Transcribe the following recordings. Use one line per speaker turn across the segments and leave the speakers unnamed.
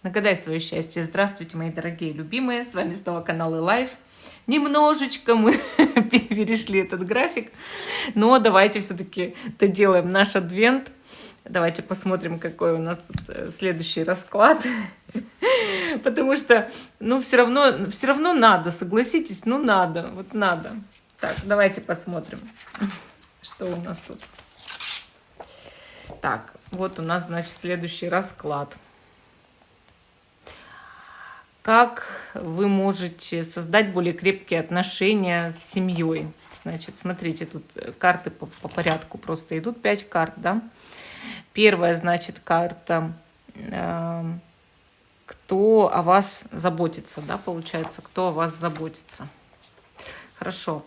Нагадай свое счастье. Здравствуйте, мои дорогие любимые. С вами снова канал iLife. Немножечко мы перешли этот график, но давайте все-таки доделаем наш адвент. Давайте посмотрим, какой у нас тут следующий расклад. Потому что, все равно надо, согласитесь, надо, вот надо. Так, давайте посмотрим, что у нас тут. Так, вот у нас, значит, следующий расклад. Как вы можете создать более крепкие отношения с семьей? Значит, смотрите, тут карты по порядку просто идут, 5 карт, да? Первая, значит, карта, кто о вас заботится, да, получается, кто о вас заботится. Хорошо.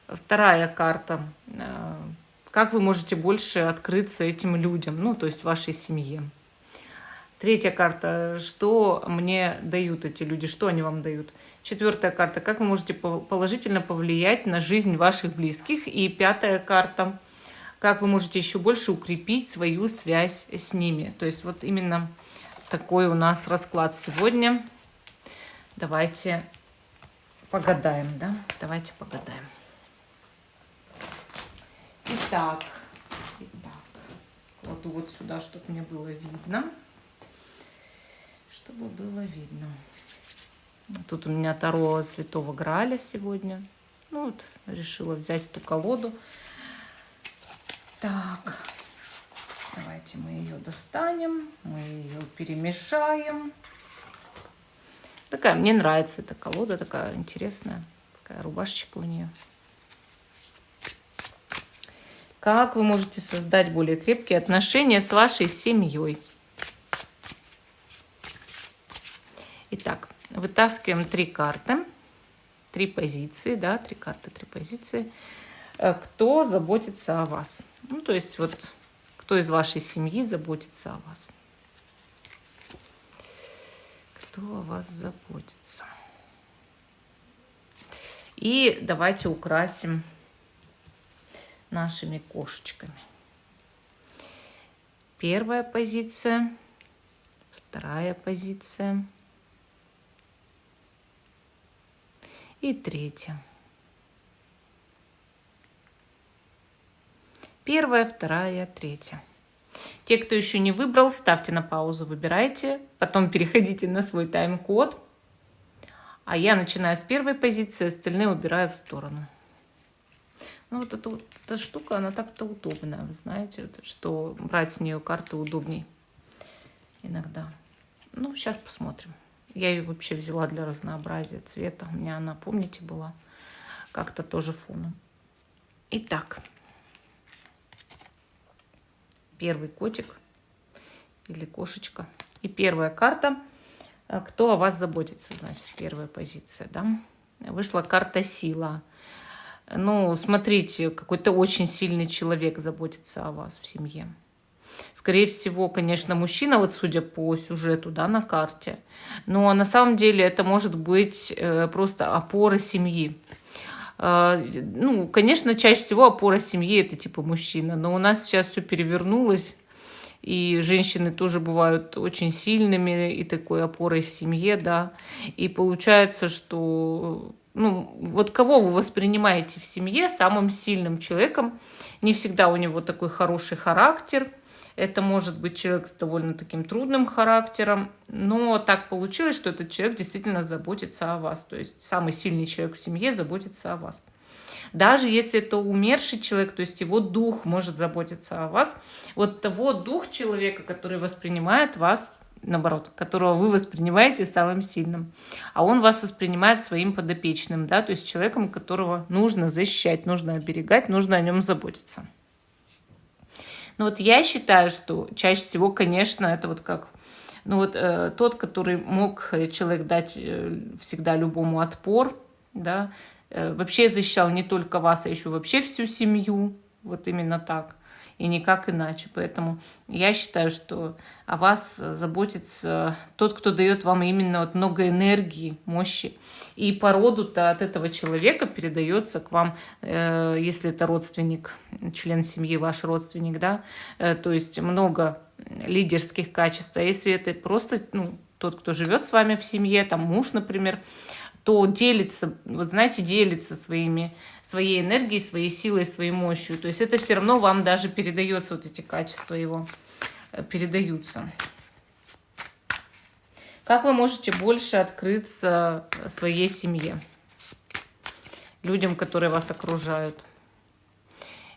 Вторая карта, как вы можете больше открыться этим людям, то есть вашей семье. Третья карта, что мне дают эти люди, что они вам дают. Четвертая карта, как вы можете положительно повлиять на жизнь ваших близких. И пятая карта, как вы можете еще больше укрепить свою связь с ними. То есть вот именно такой у нас расклад сегодня. Давайте погадаем, да? Давайте погадаем. Итак, кладу вот сюда, чтобы мне было видно. Чтобы было видно. Тут у меня Таро Святого Грааля сегодня. Решила взять эту колоду. Так, давайте мы ее достанем, мы ее перемешаем. Такая, мне нравится эта колода, такая интересная, такая рубашечка у нее. Как вы можете создать более крепкие отношения с вашей семьей? Итак, вытаскиваем 3 карты, 3 позиции, да, 3 карты, 3 позиции. Кто заботится о вас? То есть вот кто из вашей семьи заботится о вас? Кто о вас заботится? И давайте украсим нашими кошечками. Первая позиция, вторая позиция. И третья. Первая, вторая, третья. Те, кто еще не выбрал, ставьте на паузу, выбирайте. Потом переходите на свой тайм-код. А я начинаю с первой позиции, остальные убираю в сторону. Эта штука, она так-то удобная, вы знаете, что брать с нее карты удобней иногда. Сейчас посмотрим. Я ее вообще взяла для разнообразия цвета. У меня она, помните, была как-то тоже фоном. Итак, первый котик или кошечка. И первая карта. Кто о вас заботится, значит, первая позиция, да? Вышла карта сила. Смотрите, какой-то очень сильный человек заботится о вас в семье. Скорее всего, конечно, мужчина, вот судя по сюжету, да, на карте. Но на самом деле это может быть просто опора семьи. Конечно, чаще всего опора семьи это типа мужчина. Но у нас сейчас все перевернулось. И женщины тоже бывают очень сильными и такой опорой в семье, да. И получается, что вот кого вы воспринимаете в семье самым сильным человеком, не всегда у него такой хороший характер. Это может быть человек с довольно таким трудным характером, но так получилось, что этот человек действительно заботится о вас. То есть самый сильный человек в семье заботится о вас. Даже если это умерший человек, то есть его дух может заботиться о вас, вот того дух человека, который воспринимает вас, наоборот, которого вы воспринимаете самым сильным, а он вас воспринимает своим подопечным, да, то есть человеком, которого нужно защищать, нужно оберегать, нужно о нем заботиться. Я считаю, что чаще всего, конечно, это вот как тот, который мог человек дать всегда любому отпор, да, вообще защищал не только вас, а еще вообще всю семью, вот именно так, и никак иначе. Поэтому я считаю, что о вас заботится тот, кто дает вам именно много энергии, мощи. И по роду-то от этого человека передается к вам, если это родственник, член семьи, ваш родственник, да, то есть много лидерских качеств. А если это просто тот, кто живет с вами в семье, там муж, например, то делится, вот знаете, делится своей энергией, своей силой, своей мощью. То есть это все равно вам даже передается, вот эти качества его передаются. Как вы можете больше открыться своей семье, людям, которые вас окружают?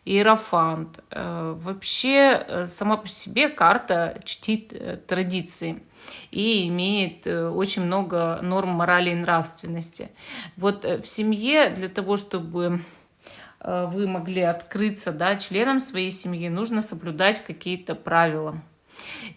Иерофант. Вообще, сама по себе карта чтит традиции и имеет очень много норм морали и нравственности. Вот в семье для того, чтобы вы могли открыться, да, членам своей семьи, нужно соблюдать какие-то правила.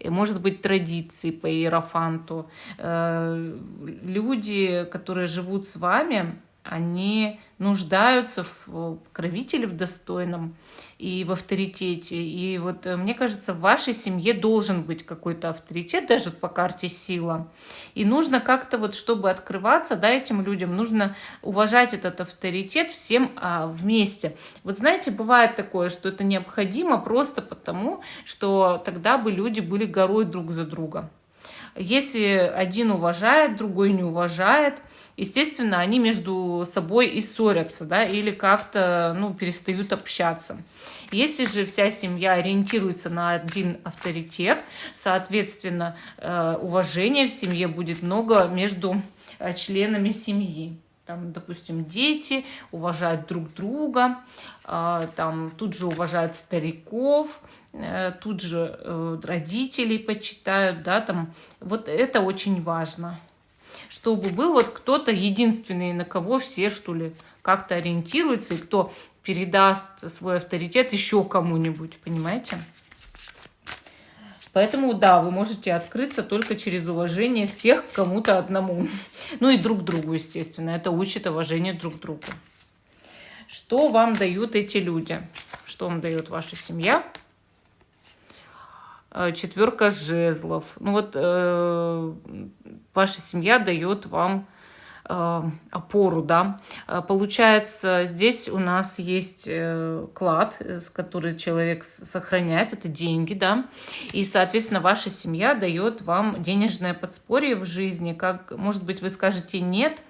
Может быть, традиции по иерофанту. Люди, которые живут с вами, они нуждаются в покровителе, в достойном и в авторитете. И вот мне кажется, в вашей семье должен быть какой-то авторитет, даже по карте сила. И нужно как-то вот, чтобы открываться, да, этим людям, нужно уважать этот авторитет всем вместе. Вот знаете, бывает такое, что это необходимо просто потому, что тогда бы люди были горой друг за друга. Если один уважает, другой не уважает, естественно, они между собой и ссорятся, да, или как-то, перестают общаться. Если же вся семья ориентируется на один авторитет, соответственно, уважения в семье будет много между членами семьи. Там, допустим, дети уважают друг друга, там, тут же уважают стариков, тут же родителей почитают, да, там, вот это очень важно. Чтобы был вот кто-то единственный, на кого все, что ли, как-то ориентируются, и кто передаст свой авторитет еще кому-нибудь, понимаете? Поэтому, да, вы можете открыться только через уважение всех к кому-то одному. Ну и друг другу, естественно. Это учит уважению друг к другу. Что вам дают эти люди? Что вам дает ваша семья? 4 жезлов. Ну вот ваша семья дает вам опору, да. Получается, здесь у нас есть клад, который человек сохраняет, это деньги, да. И, соответственно, ваша семья дает вам денежное подспорье в жизни. Как, может быть, вы скажете нет,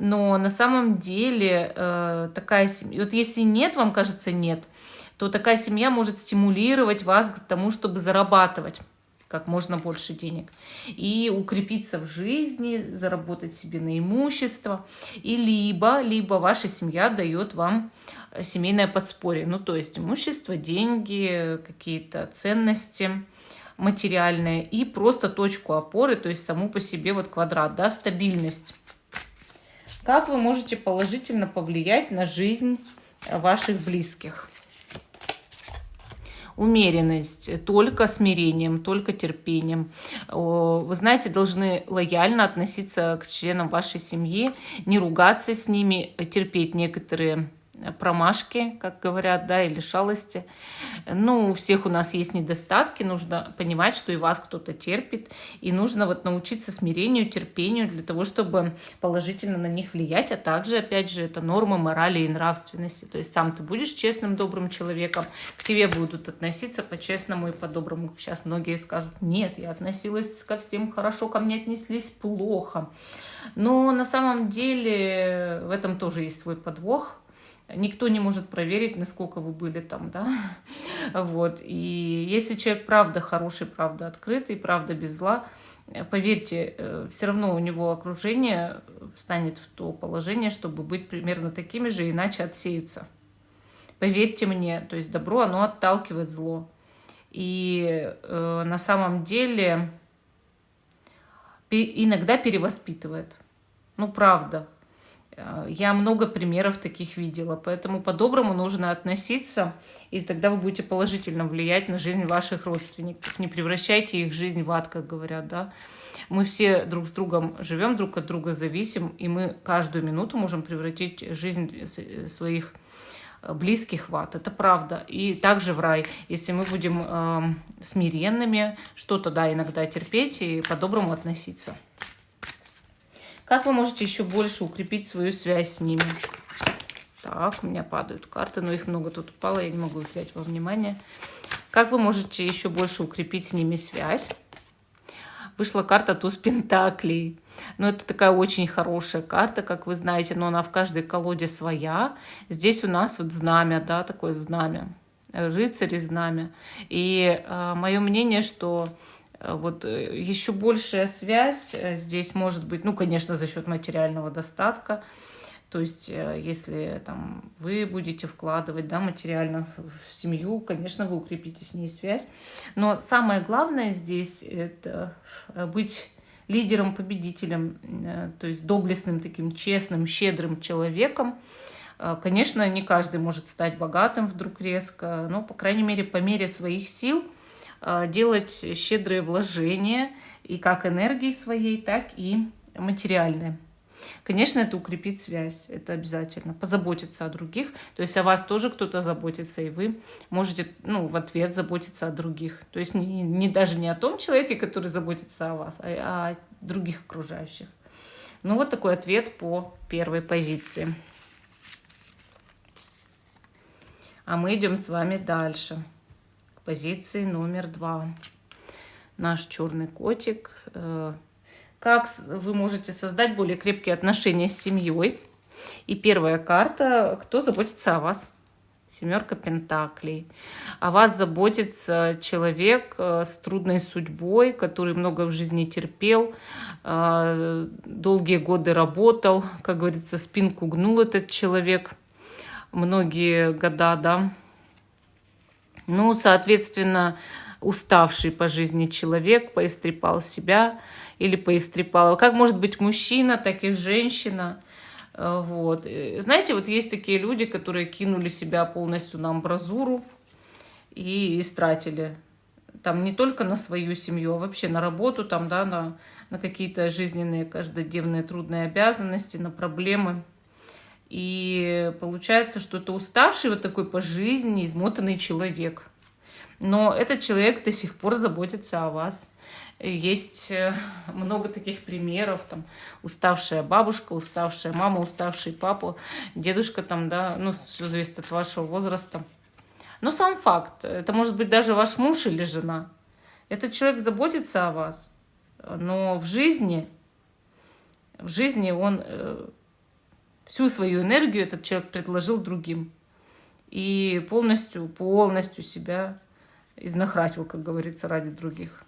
но на самом деле такая семья... Вот если нет, вам кажется нет, то такая семья может стимулировать вас к тому, чтобы зарабатывать как можно больше денег и укрепиться в жизни, заработать себе на имущество. И либо ваша семья дает вам семейное подспорье. Ну, то есть имущество, деньги, какие-то ценности материальные и просто точку опоры, то есть саму по себе вот квадрат, да, стабильность. Как вы можете положительно повлиять на жизнь ваших близких? Умеренность, только смирением, только терпением. Вы знаете, должны лояльно относиться к членам вашей семьи, не ругаться с ними, терпеть некоторые промашки, как говорят, да, или шалости. Ну, у всех у нас есть недостатки, нужно понимать, что и вас кто-то терпит, и нужно вот научиться смирению, терпению для того, чтобы положительно на них влиять, а также, опять же, это нормы морали и нравственности. То есть сам ты будешь честным, добрым человеком, к тебе будут относиться по-честному и по-доброму. Сейчас многие скажут, нет, я относилась ко всем хорошо, ко мне отнеслись плохо. Но на самом деле в этом тоже есть свой подвох. Никто не может проверить, насколько вы были там, да, вот, и если человек правда хороший, правда открытый, правда без зла, поверьте, все равно у него окружение встанет в то положение, чтобы быть примерно такими же, иначе отсеются. Поверьте мне, то есть добро, оно отталкивает зло, и на самом деле иногда перевоспитывает, ну, правда. Я много примеров таких видела, поэтому по-доброму нужно относиться, и тогда вы будете положительно влиять на жизнь ваших родственников. Не превращайте их жизнь в ад, как говорят, да. Мы все друг с другом живем, друг от друга зависим, и мы каждую минуту можем превратить жизнь своих близких в ад. Это правда. И также в рай, если мы будем смиренными, что-то, да, иногда терпеть и по-доброму относиться. Как вы можете еще больше укрепить свою связь с ними? Так, у меня падают карты, но их много тут упало, я не могу их взять во внимание. Как вы можете еще больше укрепить с ними связь? вышла карта туз пентаклей. Но это такая очень хорошая карта, как вы знаете, но она в каждой колоде своя. Здесь у нас вот знамя, да, такое знамя, рыцарь и знамя. И мое мнение, что вот еще большая связь здесь может быть, ну, конечно, за счет материального достатка. То есть, если там вы будете вкладывать, да, материально в семью, конечно, вы укрепите с ней связь. Но самое главное здесь — это быть лидером, победителем, то есть доблестным таким, честным, щедрым человеком. Конечно, не каждый может стать богатым вдруг резко, но, по крайней мере, по мере своих сил делать щедрые вложения и как энергии своей, так и материальные. Конечно, это укрепит связь, это обязательно. Позаботиться о других, то есть о вас тоже кто-то заботится, и вы можете, ну, в ответ заботиться о других. То есть даже не о том человеке, который заботится о вас, а о других окружающих. Ну, вот такой ответ по первой позиции. А мы идем с вами дальше, к позиции номер 2. Наш черный котик. Как вы можете создать более крепкие отношения с семьей? И первая карта: кто заботится о вас? 7 пентаклей. О вас заботится человек с трудной судьбой, который много в жизни терпел, долгие годы работал, как говорится, спинку гнул этот человек, многие года, да. Ну, соответственно, уставший по жизни человек поистрепал себя или поистрепал. Как может быть мужчина, так и женщина. Вот. Знаете, вот есть такие люди, которые кинули себя полностью на амбразуру и истратили. Там не только на свою семью, а вообще на работу, там, да, на какие-то жизненные, каждодневные трудные обязанности, на проблемы. И получается, что это уставший вот такой по жизни, измотанный человек. Но этот человек до сих пор заботится о вас. Есть много таких примеров, там, уставшая бабушка, уставшая мама, уставший папа, дедушка, там, да, ну, все зависит от вашего возраста. Но сам факт, это может быть даже ваш муж или жена. Этот человек заботится о вас, но в жизни он всю свою энергию, этот человек, предложил другим. И полностью себя изнахратил, как говорится, ради других.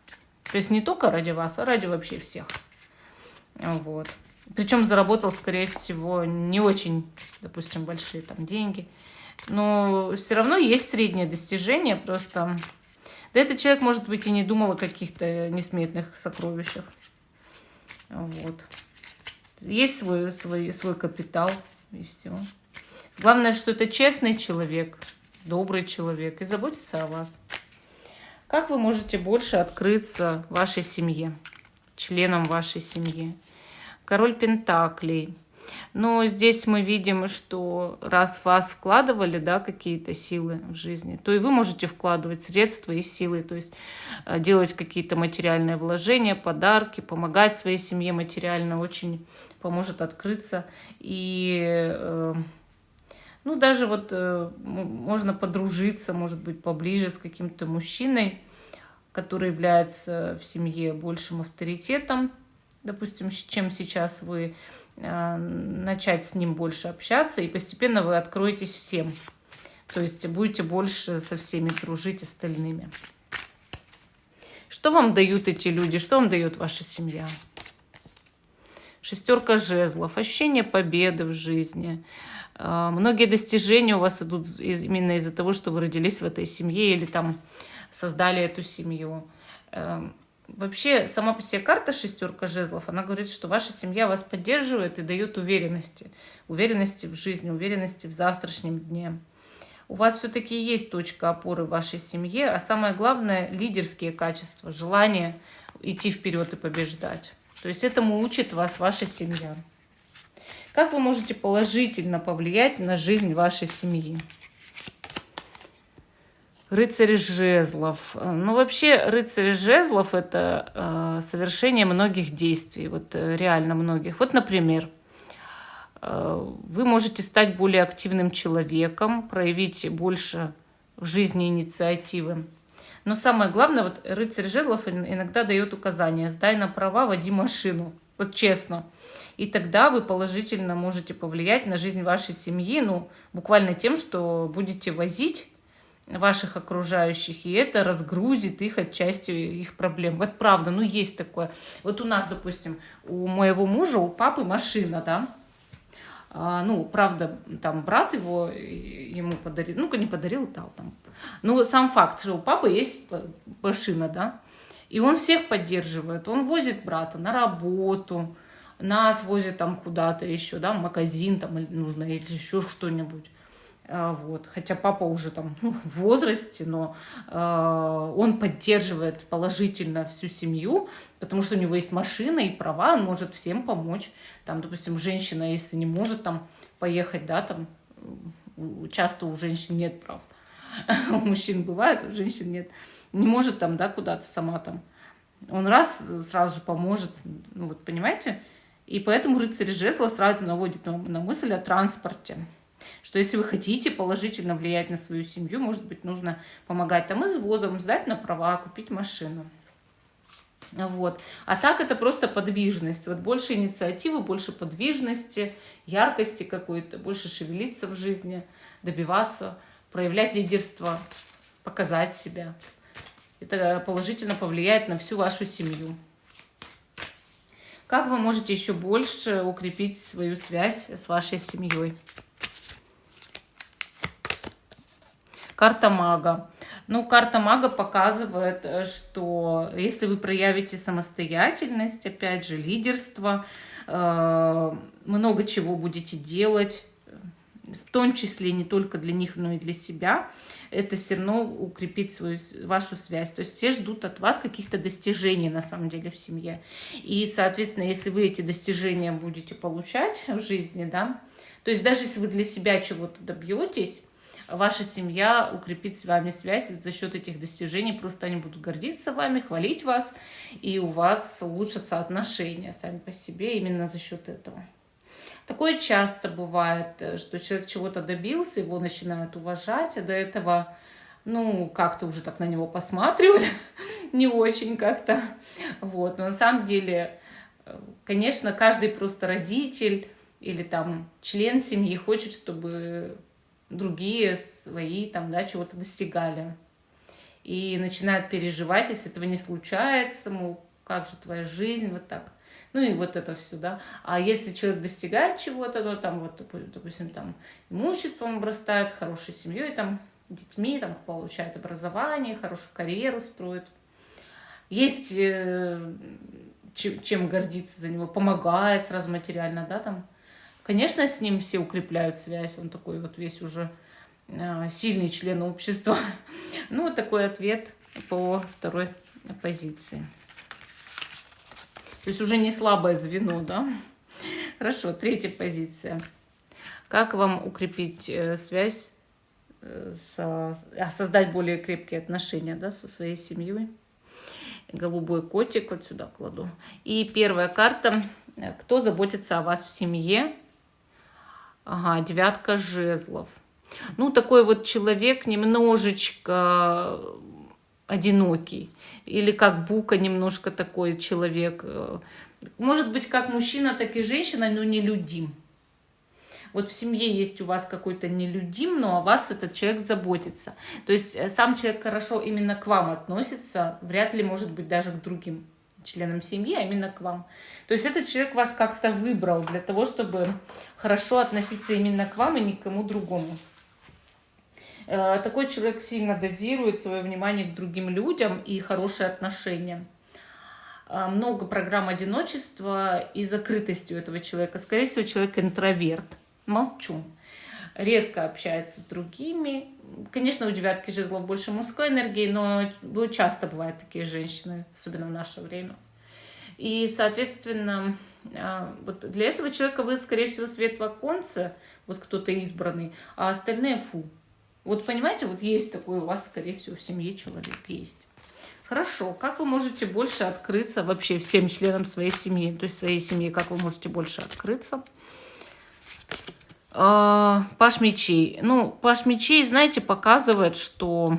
То есть не только ради вас, а ради вообще всех. Вот. Причем заработал, скорее всего, не очень, допустим, большие там деньги. Но все равно есть среднее достижение. Просто да, этот человек, может быть, и не думал о каких-то несметных сокровищах. Вот. Есть свой капитал, и все. Главное, что это честный человек, добрый человек и заботится о вас. Как вы можете больше открыться вашей семье, членам вашей семьи? Король Пентаклей. Но здесь мы видим, что раз в вас вкладывали, да, какие-то силы в жизни, то и вы можете вкладывать средства и силы, то есть делать какие-то материальные вложения, подарки, помогать своей семье материально очень поможет открыться. И ну, даже вот можно подружиться, может быть, поближе с каким-то мужчиной, который является в семье большим авторитетом, допустим, чем сейчас вы, начать с ним больше общаться, и постепенно вы откроетесь всем. То есть будете больше со всеми дружить остальными. Что вам дают эти люди? Что вам дает ваша семья? 6 жезлов, ощущение победы в жизни. Многие достижения у вас идут именно из-за того, что вы родились в этой семье или там создали эту семью. Вообще, сама по себе карта 6 жезлов, она говорит, что ваша семья вас поддерживает и дает уверенности. Уверенности в жизни, уверенности в завтрашнем дне. У вас все-таки есть точка опоры в вашей семье, а самое главное — лидерские качества, желание идти вперед и побеждать. То есть этому учит вас ваша семья. Как вы можете положительно повлиять на жизнь вашей семьи? Рыцарь жезлов. Ну, вообще, рыцарь жезлов — это совершение многих действий, вот реально многих. Вот, например, вы можете стать более активным человеком, проявить больше в жизни инициативы. Но самое главное, вот рыцарь жезлов иногда дает указания: сдай на права, води машину. Вот честно. И тогда вы положительно можете повлиять на жизнь вашей семьи, ну, буквально тем, что будете возить ваших окружающих, и это разгрузит их отчасти, их проблем. Вот правда, ну есть такое. Вот у нас, допустим, у моего мужа, у папы машина, да, ну, правда, там брат его ему подарил, ну, не подарил, дал там. Ну, сам факт, что у папы есть машина, да, и он всех поддерживает. Он возит брата на работу, нас возит там куда-то еще, да, в магазин там нужно или еще что-нибудь. Вот. Хотя папа уже там в возрасте, но он поддерживает положительно всю семью, потому что у него есть машина и права, он может всем помочь. Там, допустим, женщина, если не может там поехать, да, там часто у женщин нет прав. У мужчин бывает, у женщин нет. Не может там, да, куда-то сама там. Он сразу же поможет, ну, вот понимаете? И поэтому рыцарь жезлов сразу наводит на мысль о транспорте. Что если вы хотите положительно влиять на свою семью, может быть, нужно помогать там извозом, сдать на права, купить машину. Вот. А так это просто подвижность. Вот больше инициативы, больше подвижности, яркости какой-то, больше шевелиться в жизни, добиваться, проявлять лидерство, показать себя. Это положительно повлияет на всю вашу семью. Как вы можете еще больше укрепить свою связь с вашей семьей? Карта мага. Ну, карта мага показывает, что если вы проявите самостоятельность, опять же, лидерство, много чего будете делать, в том числе не только для них, но и для себя, это все равно укрепит вашу связь. То есть все ждут от вас каких-то достижений, на самом деле, в семье. И, соответственно, если вы эти достижения будете получать в жизни, да, то есть даже если вы для себя чего-то добьетесь, ваша семья укрепит с вами связь вот за счет этих достижений. Просто они будут гордиться вами, хвалить вас, и у вас улучшатся отношения сами по себе именно за счет этого. Такое часто бывает, что человек чего-то добился, его начинают уважать, а до этого, ну, как-то уже так на него посматривали, не очень как-то. Вот. Но на самом деле, конечно, каждый просто родитель или там член семьи хочет, чтобы другие свои там, да, чего-то достигали. И начинают переживать, если этого не случается, мол, как же твоя жизнь, вот так. Ну и вот это все, да. А если человек достигает чего-то, ну там вот, допустим, там имуществом обрастает, хорошей семьей, там, детьми, там, получает образование, хорошую карьеру строит. Есть чем гордиться за него, помогает сразу материально, да, там. Конечно, с ним все укрепляют связь, он такой вот весь уже сильный член общества. Ну, вот такой ответ по второй позиции. То есть уже не слабое звено, да? Хорошо, третья позиция. Как вам укрепить связь, создать более крепкие отношения, да, со своей семьей? Голубой котик вот сюда кладу. И первая карта. Кто заботится о вас в семье? Ага, девятка жезлов. Ну, такой вот человек немножечко одинокий. Или как Бука немножко такой человек. Может быть, как мужчина, так и женщина, но нелюдим. Вот в семье есть у вас какой-то нелюдим, но о вас этот человек заботится. То есть сам человек хорошо именно к вам относится, вряд ли, может быть, даже к другим членам семьи, а именно к вам. То есть этот человек вас как-то выбрал для того, чтобы хорошо относиться именно к вам и ни к кому другому. Такой человек сильно дозирует свое внимание к другим людям и хорошие отношения. Много программ одиночества и закрытости у этого человека. Скорее всего, человек интроверт. Молчун. Редко общается с другими. Конечно, у девятки жезлов больше мужской энергии, но часто бывают такие женщины, особенно в наше время. И, соответственно, вот для этого человека вы, скорее всего, свет в оконце, вот кто-то избранный, а остальные фу. Вот понимаете, вот есть такой у вас, скорее всего, в семье человек есть. Хорошо, как вы можете больше открыться вообще всем членам своей семьи, то есть своей семьи, как вы можете больше открыться? Паш мечей. Ну, Паш мечей, знаете, показывает, что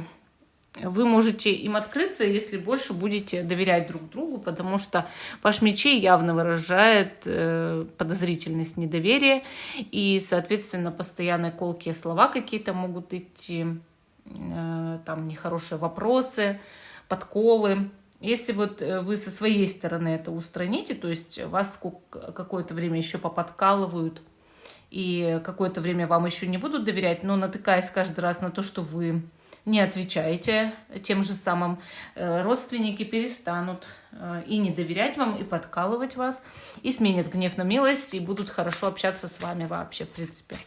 вы можете им открыться, если больше будете доверять друг другу, потому что паж мечей явно выражает подозрительность, недоверие, и, соответственно, постоянные колкие слова какие-то могут идти, там нехорошие вопросы, подколы. Если вот вы со своей стороны это устраните, то есть вас какое-то время еще поподкалывают, и какое-то время вам еще не будут доверять, но натыкаясь каждый раз на то, что вы не отвечаете тем же самым, родственники перестанут и не доверять вам, и подкалывать вас, и сменят гнев на милость, и будут хорошо общаться с вами вообще, в принципе.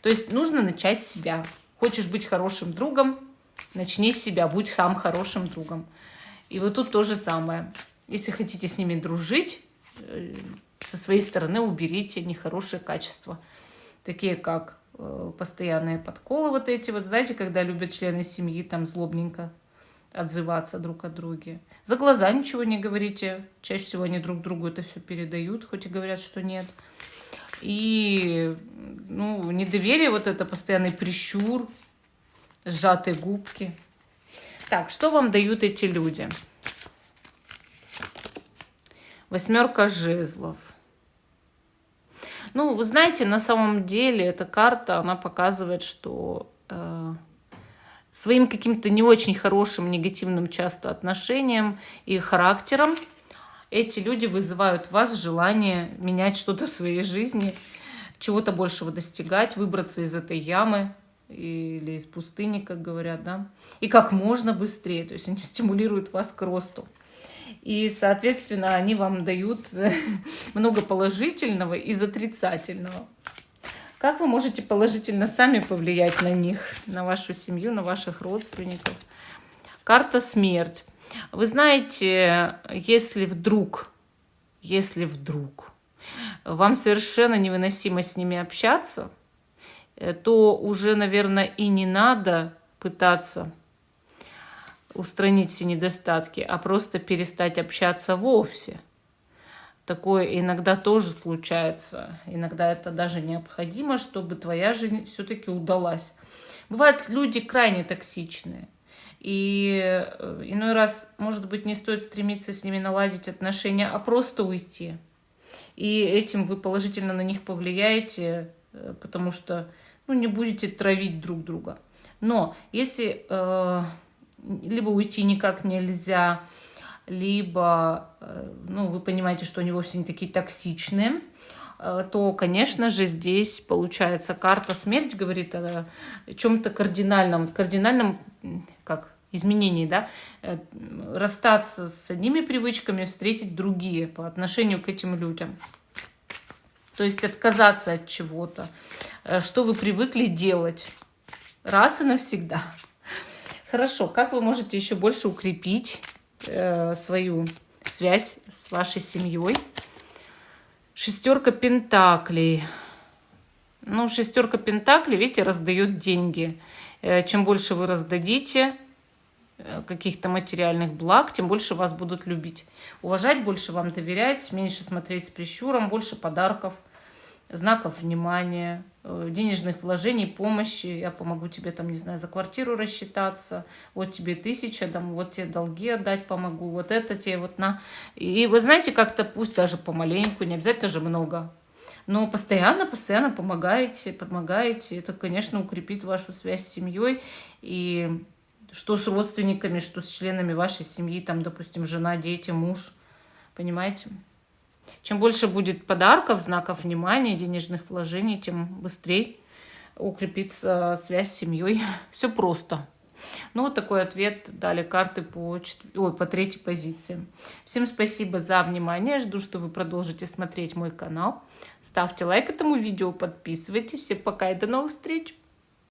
То есть нужно начать с себя. Хочешь быть хорошим другом, начни с себя, будь сам хорошим другом. И вот тут то же самое. Если хотите с ними дружить, со своей стороны уберите нехорошие качества, такие как постоянные подколы вот эти вот, знаете, когда любят члены семьи там злобненько отзываться друг о друге. За глаза ничего не говорите, чаще всего они друг другу это все передают, хоть и говорят, что нет. И, ну, недоверие, вот это постоянный прищур, сжатые губки. Так, что вам дают эти люди? 8 жезлов. Ну, вы знаете, на самом деле эта карта, она показывает, что своим каким-то не очень хорошим, негативным часто отношением и характером эти люди вызывают в вас желание менять что-то в своей жизни, чего-то большего достигать, выбраться из этой ямы или из пустыни, как говорят, да, и как можно быстрее. То есть они стимулируют вас к росту. И, соответственно, они вам дают много положительного из отрицательного. Как вы можете положительно сами повлиять на них, на вашу семью, на ваших родственников? Карта смерть. Вы знаете, если вдруг вам совершенно невыносимо с ними общаться, то уже, наверное, и не надо пытаться устранить все недостатки, а просто перестать общаться вовсе. Такое иногда тоже случается. Иногда это даже необходимо, чтобы твоя жизнь все-таки удалась. Бывают люди крайне токсичные. И иной раз, может быть, не стоит стремиться с ними наладить отношения, а просто уйти. И этим вы положительно на них повлияете, потому что не будете травить друг друга. Но если либо уйти никак нельзя, либо вы понимаете, что они вовсе не такие токсичные, то, конечно же, здесь получается карта смерть говорит о чем-то кардинальном, как изменении, да, расстаться с одними привычками, встретить другие по отношению к этим людям. То есть отказаться от чего-то, что вы привыкли делать раз и навсегда. Хорошо, как вы можете еще больше укрепить свою связь с вашей семьей? 6 пентаклей. 6 пентаклей, видите, раздает деньги. Чем больше вы раздадите каких-то материальных благ, тем больше вас будут любить. Уважать, больше вам доверять, меньше смотреть с прищуром, больше подарков, знаков внимания, денежных вложений, помощи. Я помогу тебе, там, не знаю, за квартиру рассчитаться. Вот тебе 1000, там, вот тебе долги отдать помогу. Вот это тебе вот на. И вы знаете, как-то пусть даже помаленьку, не обязательно же много. Но постоянно помогаете. Это, конечно, укрепит вашу связь с семьей. И что с родственниками, что с членами вашей семьи, там, допустим, жена, дети, муж. Понимаете? Чем больше будет подарков, знаков внимания, денежных вложений, тем быстрее укрепится связь с семьей. Все просто. Вот такой ответ дали карты по 3-й позиции. Всем спасибо за внимание. Жду, что вы продолжите смотреть мой канал. Ставьте лайк этому видео, подписывайтесь. Всем пока и до новых встреч.